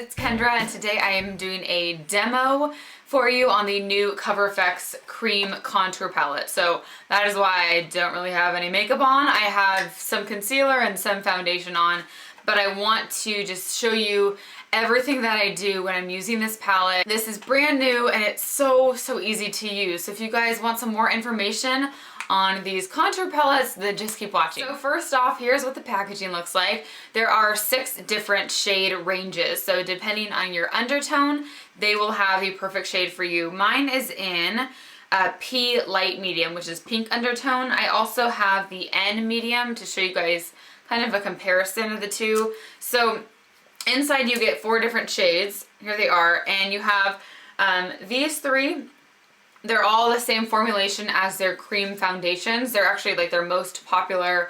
it's Kendra, and today I am doing a demo for you on the new Cover FX Cream Contour Palette. So that is why I don't really have any makeup on. I have some concealer and some foundation on, but I want to just show you everything that I do when I'm using this palette. This is brand new and it's so easy to use. So if you guys want some more information on these contour palettes, then just keep watching. So first off, here's what the packaging looks like. There are 6 different shade ranges. So depending on your undertone, they will have the perfect shade for you. Mine is in P light medium, which is pink undertone. I also have the N medium to show you guys kind of a comparison of the two. So inside you get 4 different shades. Here they are. And you have these 3. They're all the same formulation as their cream foundations. They're actually like their most popular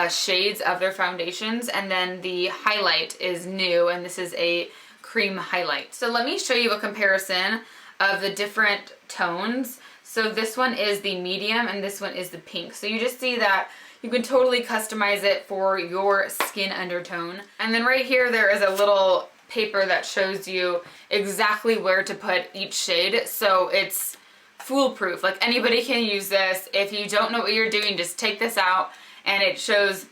shades of their foundations. And then the highlight is new, and this is a cream highlight. So let me show you a comparison of the different tones. So this one is the medium and this one is the pink. So you just see that you can totally customize it for your skin undertone. And then right here there is a little paper that shows you exactly where to put each shade. So it's foolproof. Like, anybody can use this. If you don't know what you're doing, just take this out and it shows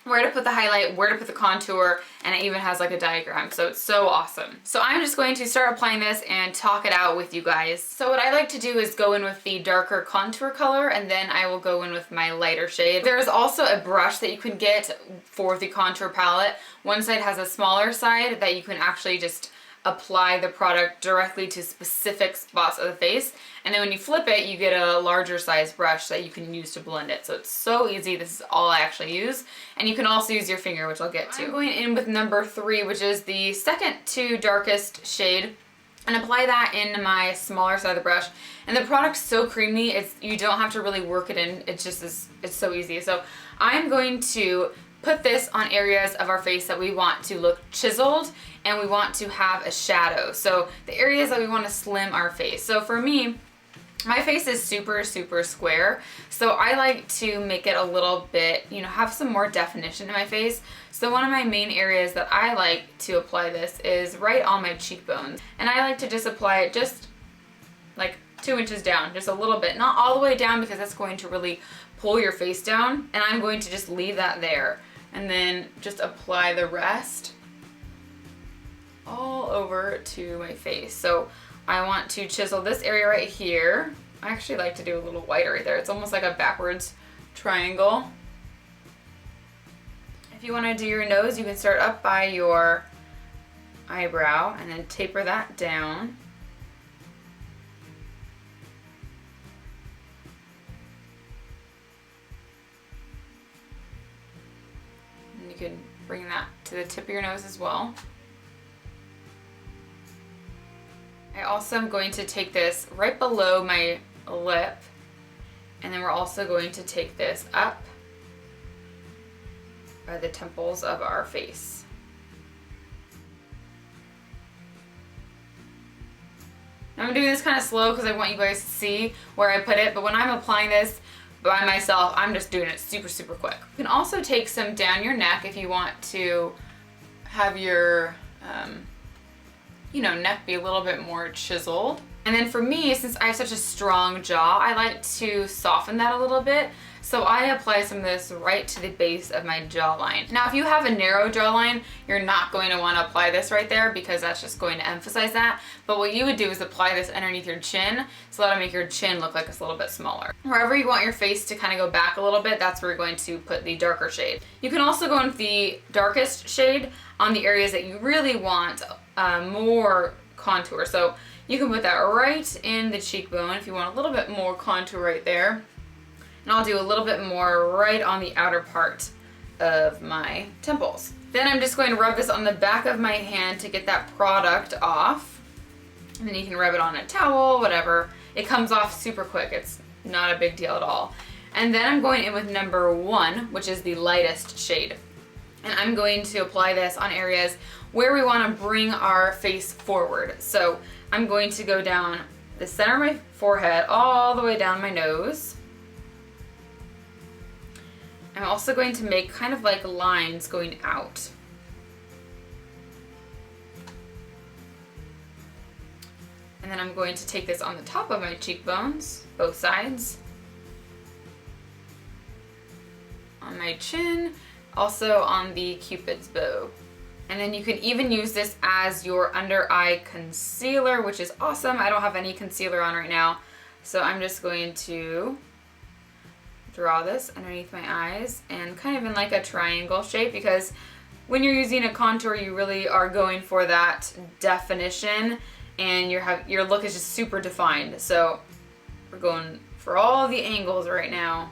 where to put the highlight, where to put the contour, and it even has like a diagram. So it's so awesome. So I'm just going to start applying this and talk it out with you guys. So what I like to do is go in with the darker contour color, and then I will go in with my lighter shade. There's also a brush that you can get for the contour palette. One side has a smaller side that you can actually just apply the product directly to specific spots of the face, and then when you flip it you get a larger size brush that you can use to blend it. So it's so easy. This is all I actually use, and you can also use your finger, which I'll get to. I'm going in with number 3, which is the second to darkest shade, and apply that in my smaller side of the brush. And the product's so creamy, you don't have to really work it in. It's so easy. So I'm going to put this on areas of our face that we want to look chiseled and we want to have a shadow. So the areas that we want to slim our face. So for me, my face is super square. So I like to make it a little bit, have some more definition in my face. So one of my main areas that I like to apply this is right on my cheekbones. And I like to just apply it just like 2 inches down, just a little bit. Not all the way down because that's going to really pull your face down. And I'm going to just leave that there. And then just apply the rest all over to my face. So I want to chisel this area right here. I actually like to do a little whiter right there. It's almost like a backwards triangle. If you want to do your nose, you can start up by your eyebrow and then taper that down. And you can bring that to the tip of your nose as well. I also am going to take this right below my lip, and then we're also going to take this up by the temples of our face. Now I'm doing this kind of slow because I want you guys to see where I put it, but when I'm applying this by myself, I'm just doing it super quick. You can also take some down your neck if you want to have your neck be a little bit more chiseled. And then for me, since I have such a strong jaw, I like to soften that a little bit. So I apply some of this right to the base of my jawline. Now, if you have a narrow jawline, you're not going to want to apply this right there because that's just going to emphasize that. But what you would do is apply this underneath your chin, so that'll make your chin look like it's a little bit smaller. Wherever you want your face to kind of go back a little bit, that's where you're going to put the darker shade. You can also go in with the darkest shade on the areas that you really want more contour. So you can put that right in the cheekbone if you want a little bit more contour right there. And I'll do a little bit more right on the outer part of my temples. Then I'm just going to rub this on the back of my hand to get that product off. And then you can rub it on a towel, whatever. It comes off super quick. It's not a big deal at all. And then I'm going in with number 1, which is the lightest shade. And I'm going to apply this on areas where we want to bring our face forward. So I'm going to go down the center of my forehead all the way down my nose. I'm also going to make kind of like lines going out. And then I'm going to take this on the top of my cheekbones, both sides. On my chin, also on the Cupid's bow. And then you can even use this as your under eye concealer, which is awesome. I don't have any concealer on right now, so I'm just going to draw this underneath my eyes and kind of in like a triangle shape, because when you're using a contour, you really are going for that definition, and your look is just super defined. So we're going for all the angles right now.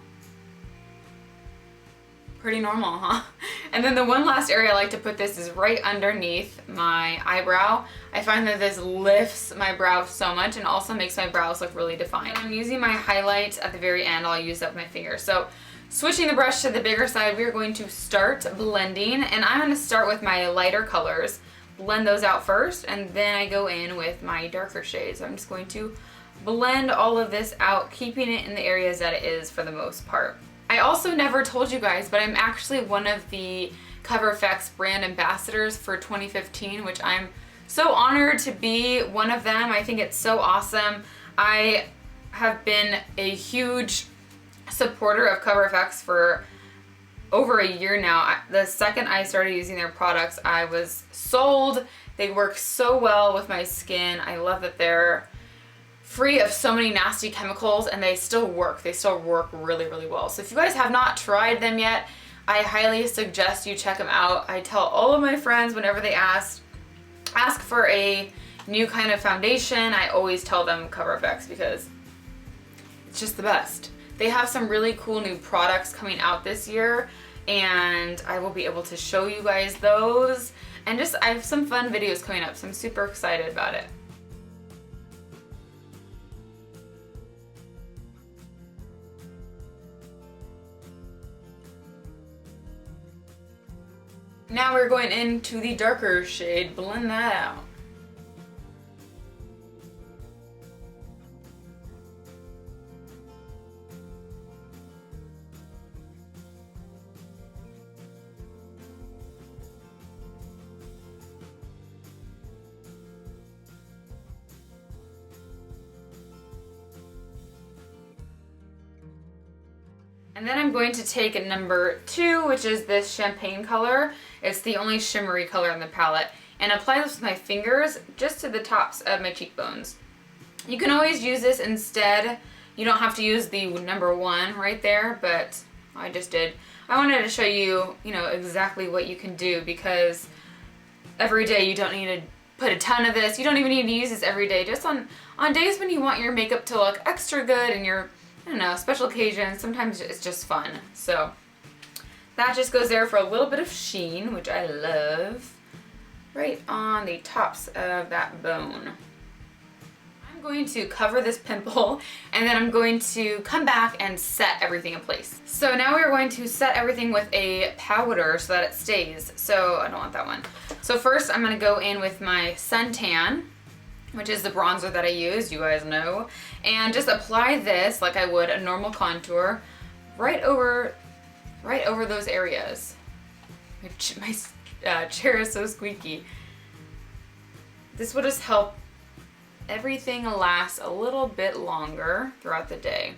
Pretty normal, huh? And then the one last area I like to put this is right underneath my eyebrow. I find that this lifts my brow so much and also makes my brows look really defined. I'm using my highlight at the very end. I'll use that with my finger. So switching the brush to the bigger side, we're going to start blending, and I'm going to start with my lighter colors, blend those out first, and then I go in with my darker shades. So I'm just going to blend all of this out, keeping it in the areas that it is for the most part. I also never told you guys, but I'm actually one of the CoverFX brand ambassadors for 2015, which I'm so honored to be one of them. I think it's so awesome. I have been a huge supporter of CoverFX for over a year now. The second I started using their products, I was sold. They work so well with my skin. I love that they're free of so many nasty chemicals, and they still work. They still work really, really well. So if you guys have not tried them yet, I highly suggest you check them out. I tell all of my friends whenever they ask for a new kind of foundation, I always tell them CoverFX because it's just the best. They have some really cool new products coming out this year, and I will be able to show you guys those. And just, I have some fun videos coming up, so I'm super excited about it. Now we're going into the darker shade, blend that out. And then I'm going to take number 2, which is this champagne color. It's the only shimmery color in the palette, and apply this with my fingers just to the tops of my cheekbones. You can always use this instead. You don't have to use the number 1 right there, but I just did. I wanted to show you, exactly what you can do, because every day you don't need to put a ton of this. You don't even need to use this every day. Just on days when you want your makeup to look extra good and your, special occasions, sometimes it's just fun. So that just goes there for a little bit of sheen, which I love, right on the tops of that bone. I'm going to cover this pimple, and then I'm going to come back and set everything in place. So now we're going to set everything with a powder so that it stays. So I don't want that one. So first I'm going to go in with my suntan, which is the bronzer that I use, you guys know, and just apply this like I would a normal contour right over those areas. My chair is so squeaky. This will just help everything last a little bit longer throughout the day.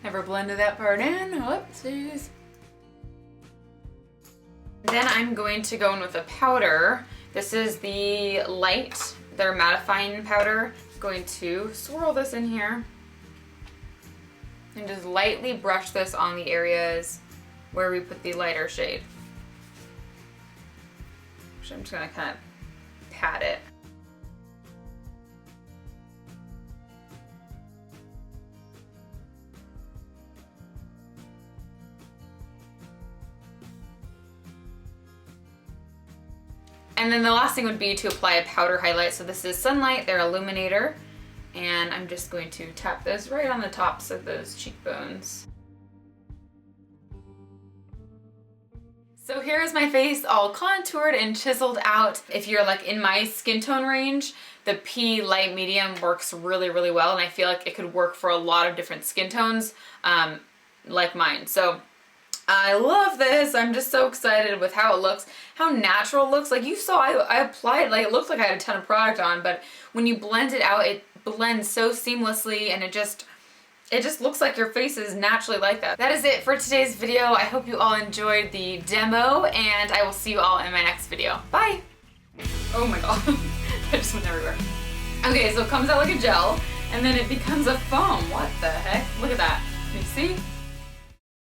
Never blended that part in, whoopsies. Then I'm going to go in with a powder. This is the light, their mattifying powder. I'm going to swirl this in here and just lightly brush this on the areas where we put the lighter shade. So I'm just gonna kind of pat it. And then the last thing would be to apply a powder highlight. So this is Sunlight, their illuminator. And I'm just going to tap this right on the tops of those cheekbones. So here's my face all contoured and chiseled out. If you're like in my skin tone range, the P light medium works really, really well. And I feel like it could work for a lot of different skin tones like mine. So I love this. I'm just so excited with how it looks, how natural it looks. Like you saw, I applied, like it looked like I had a ton of product on, but when you blend it out, it blends so seamlessly and it just looks like your face is naturally like that. That is it for today's video. I hope you all enjoyed the demo and I will see you all in my next video. Bye. Oh my god, that just went everywhere. Okay, so it comes out like a gel and then it becomes a foam. What the heck? Look at that. Can you see?